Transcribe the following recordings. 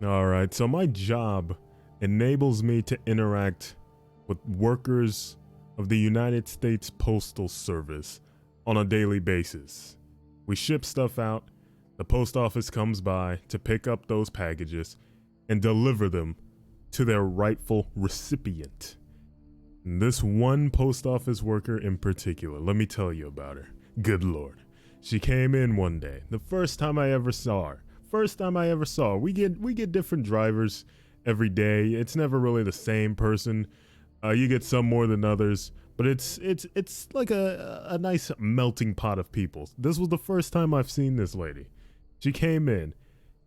All right, so my job enables me to interact with workers of the United States Postal Service on a daily basis. We ship stuff out, the post office comes by to pick up those packages and deliver them to their rightful recipient. And this one post office worker in particular, let me tell you about her. Good Lord. She came in one day, the first time I ever saw her. We get different drivers every day. It's never really the same person. You get some more than others, but it's like a nice melting pot of people. This was the first time I've seen this lady. She came in.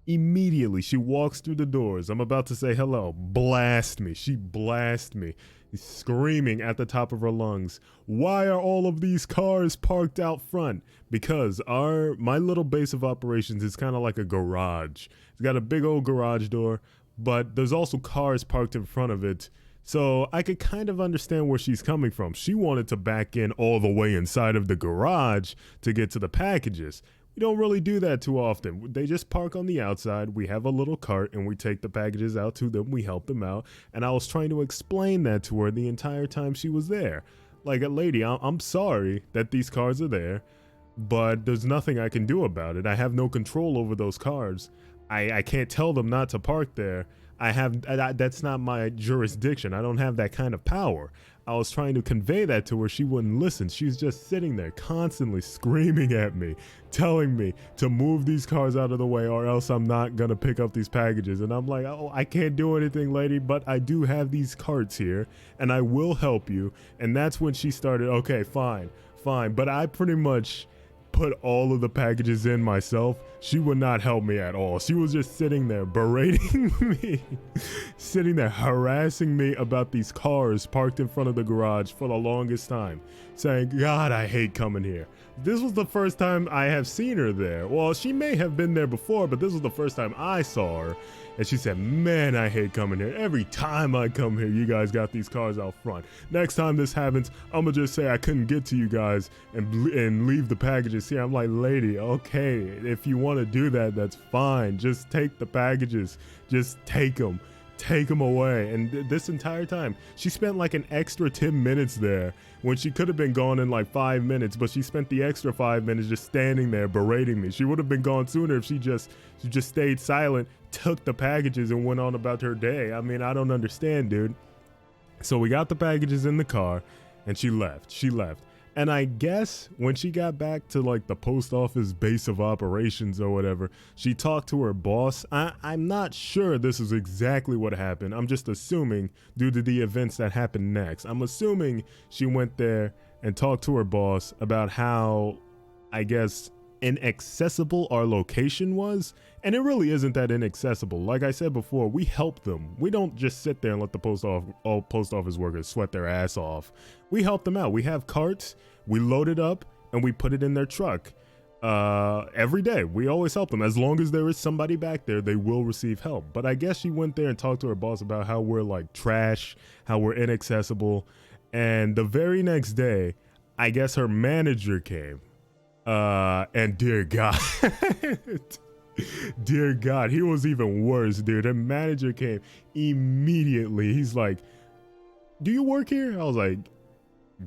Immediately, she walks through the doors. I'm about to say hello. Blast me. She blasts me, screaming at the top of her lungs. Why are all of these cars parked out front? Because my little base of operations is kind of like a garage. It's got a big old garage door, but there's also cars parked in front of it. So I could kind of understand where she's coming from. She wanted to back in all the way inside of the garage to get to the packages. We don't really do that too often. They just park on the outside. We have a little cart and we take the packages out to them. We help them out. And I was trying to explain that to her the entire time she was there. Like, lady, I'm sorry that these cars are there, but there's nothing I can do about it. I have no control over those cars. I can't tell them not to park there. That's not my jurisdiction. I don't have that kind of power. I was trying to convey that to her. She wouldn't listen. She's just sitting there constantly screaming at me, telling me to move these cars out of the way or else I'm not going to pick up these packages. And I'm like, oh, I can't do anything, lady, but I do have these carts here and I will help you. And that's when she started, okay, fine. But I pretty much put all of the packages in myself. She would not help me at all. She was just sitting there berating me, sitting there harassing me about these cars parked in front of the garage for the longest time, saying, God, I hate coming here. This was the first time I have seen her there. Well, she may have been there before, but this was the first time I saw her. And she said, man, I hate coming here. Every time I come here, you guys got these cars out front. Next time this happens, I'm going to just say I couldn't get to you guys and leave the packages here. I'm like, lady, okay, if you want to do that, that's fine. Just take the packages. Just take them. Take them away. And this entire time, she spent like an extra 10 minutes there when she could have been gone in like 5 minutes, but she spent the extra 5 minutes just standing there berating me. She would have been gone sooner if she just stayed silent, took the packages and went on about her day. I mean, I don't understand, dude. So we got the packages in the car and she left. And I guess when she got back to like the post office base of operations or whatever, she talked to her boss. I'm not sure this is exactly what happened. I'm just assuming due to the events that happened next. I'm assuming she went there and talked to her boss about how, I guess, inaccessible our location was. And it really isn't that inaccessible. Like I said before, we help them. We don't just sit there and let the post office workers sweat their ass off. We help them out. We have carts, we load it up, and we put it in their truck. Every day, we always help them. As long as there is somebody back there, they will receive help. But I guess she went there and talked to her boss about how we're like trash, how we're inaccessible. And the very next day, I guess her manager came. And dear God, dear God, he was even worse, dude. Her manager came immediately. He's like, do you work here? I was like,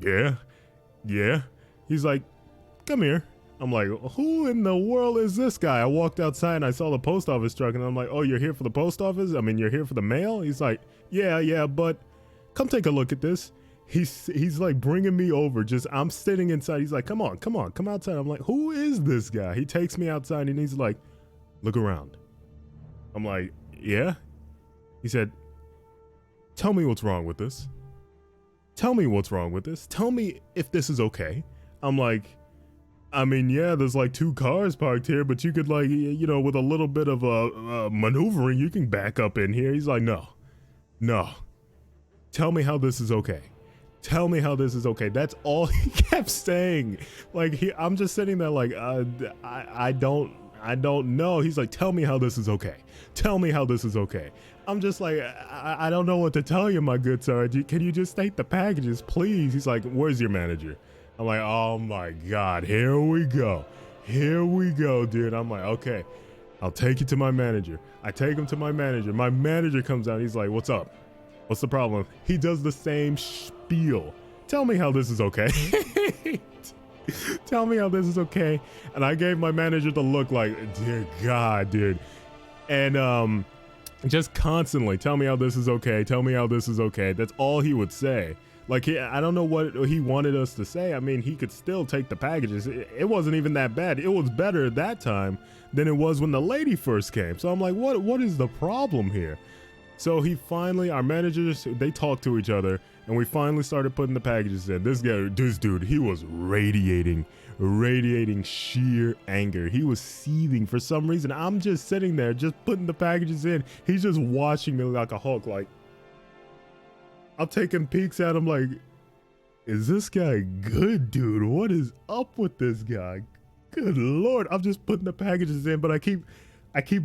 yeah. He's like, come here. I'm like, who in the world is this guy? I walked outside and I saw the post office truck and I'm like, oh, you're here for the post office? I mean, you're here for the mail? He's like, yeah, but come take a look at this. He's like bringing me over. I'm sitting inside. He's like, come outside. I'm like, who is this guy? He takes me outside and he's like, look around. I'm like, yeah. He said, tell me what's wrong with this. Tell me if this is okay. I'm like, I mean, yeah, there's like 2 cars parked here, but you could like, with a little bit of maneuvering, you can back up in here. He's like, no. Tell me how this is okay. That's all he kept saying. Like I'm just sitting there like, I don't know. He's like, tell me how this is okay. I'm just like, I don't know what to tell you, my good sir. Can you just take the packages, please? He's like, where's your manager? I'm like, oh my God, here we go, dude. I'm like, okay. I'll take you to my manager. I take him to my manager. My manager comes out. He's like, what's up? What's the problem? He does the same spiel. Tell me how this is okay. Tell me how this is okay. And I gave my manager the look like, dear God, dude. And just constantly, tell me how this is okay. Tell me how this is okay. That's all he would say. Like, I don't know what he wanted us to say. I mean, he could still take the packages. It wasn't even that bad. It was better at that time than it was when the lady first came. So I'm like, what is the problem here? So he finally, our managers, they talked to each other, and we finally started putting the packages in. This dude, he was radiating sheer anger. He was seething for some reason. I'm just sitting there, just putting the packages in. He's just watching me like a hawk, like, I'm taking peeks at him like, is this guy good, dude? What is up with this guy? Good Lord. I'm just putting the packages in, but I keep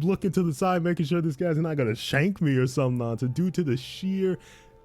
looking to the side, making sure this guy's not gonna shank me or some nonsense due to the sheer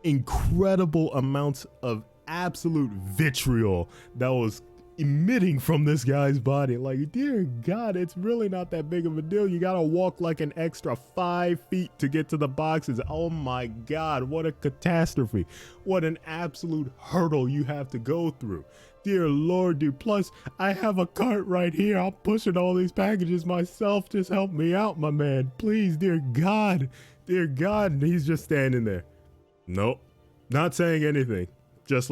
incredible amounts of absolute vitriol that was emitting from this guy's body. Like, dear God, it's really not that big of a deal. You gotta walk like an extra 5 feet to get to the boxes. Oh my God, what a catastrophe. What an absolute hurdle you have to go through. Dear Lord, dude. Plus, I have a cart right here. I'm pushing all these packages myself. Just help me out, my man. Please, dear God. Dear God. And he's just standing there. Nope. Not saying anything. Just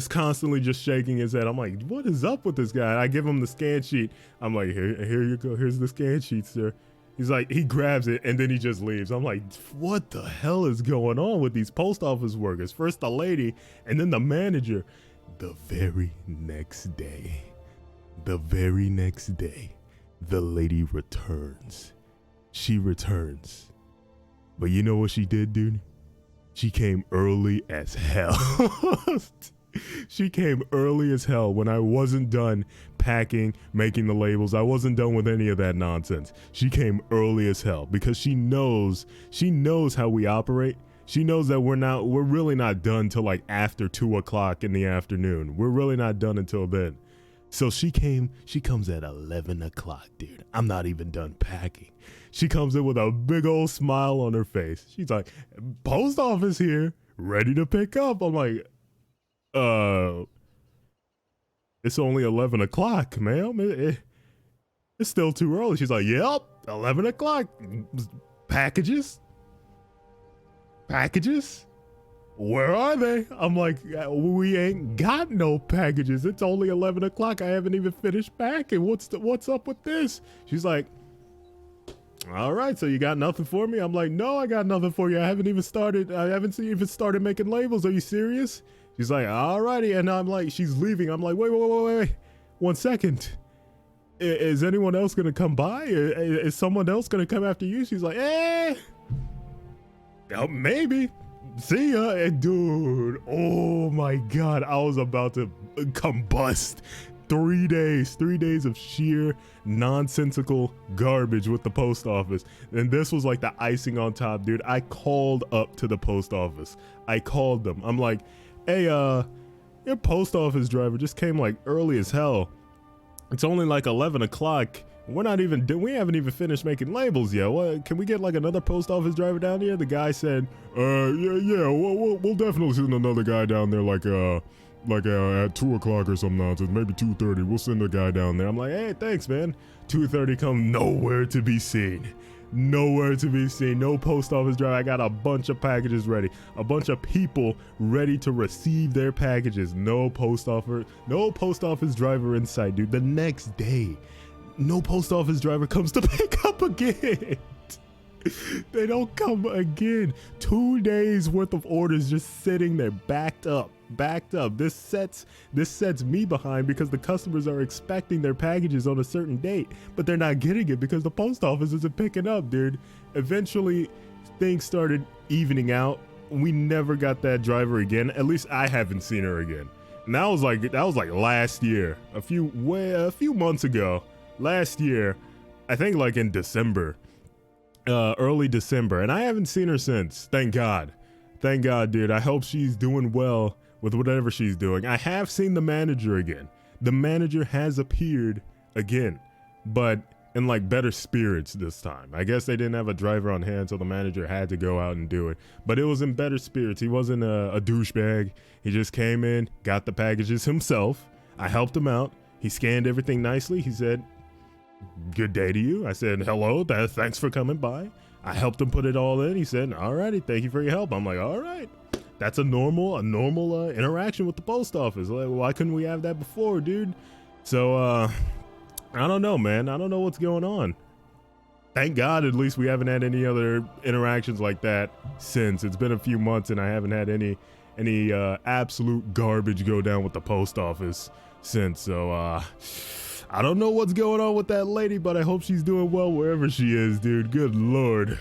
constantly just shaking his head. I'm like, what is up with this guy? I give him the scan sheet. I'm like, here you go. Here's the scan sheet, sir. He's like, he grabs it and then he just leaves. I'm like, what the hell is going on with these post office workers? First the lady and then the manager. The very next day, the lady returns. She returns. But you know what she did, dude? She came early as hell. She came early as hell when I wasn't done packing, making the labels. I wasn't done with any of that nonsense. She came early as hell because she knows how we operate. She knows that we're really not done till like after 2 o'clock in the afternoon. We're really not done until then. So she comes at 11 o'clock, dude. I'm not even done packing. She comes in with a big old smile on her face. She's like, post office here, ready to pick up. I'm like, it's only 11 o'clock, ma'am. It's still too early. She's like, yep, 11 o'clock. Packages? Where are they? I'm like, we ain't got no packages. It's only 11 o'clock. I haven't even finished packing. What's up with this? She's like, all right, so you got nothing for me? I'm like, no, I got nothing for you. I haven't even started making labels. Are you serious? She's like, all righty. And I'm like, she's leaving. I'm like, wait. 1 second. Is anyone else going to come by? Is someone else going to come after you? She's like, maybe. See ya. And dude, oh my God, I was about to combust. 3 days of sheer nonsensical garbage with the post office. And this was like the icing on top, dude. I called up to the post office. I called them. I'm like, hey, your post office driver just came like early as hell. It's only like 11 o'clock. We haven't even finished making labels yet. What, can we get like another post office driver down here? The guy said, yeah, we'll definitely send another guy down there like at 2 o'clock or some nonsense, maybe 2:30. We'll send a guy down there. I'm like, hey, thanks, man. 2:30 come, nowhere to be seen. No post office driver. I got a bunch of packages ready. A bunch of people ready to receive their packages. No post office driver in sight, dude. The next day, no post office driver comes to pick up again. They don't come again. 2 days worth of orders just sitting there backed up. This sets me behind because the customers are expecting their packages on a certain date, but they're not getting it because the post office isn't picking up, dude. Eventually things started evening out. We never got that driver again. At least I haven't seen her again. And that was like last year, a few months ago. Last year, I think like in December, early December, and I haven't seen her since. Thank God, dude. I hope she's doing well with whatever she's doing. I have seen the manager again. The manager has appeared again. but in like better spirits this time. I guess they didn't have a driver on hand, so the manager had to go out and do it. But it was in better spirits. He wasn't a douchebag. He just came in, got the packages himself. I helped him out. He scanned everything nicely. He said, "Good day to you." I said, "Hello, thanks for coming by." I helped him put it all in. He said, "Alrighty, thank you for your help." I'm like, all right. That's a normal interaction with the post office. Like, why couldn't we have that before, dude? So, I don't know, man. I don't know what's going on. Thank God, at least we haven't had any other interactions like that since. It's been a few months and I haven't had any absolute garbage go down with the post office since. So, I don't know what's going on with that lady, but I hope she's doing well wherever she is, dude. Good Lord.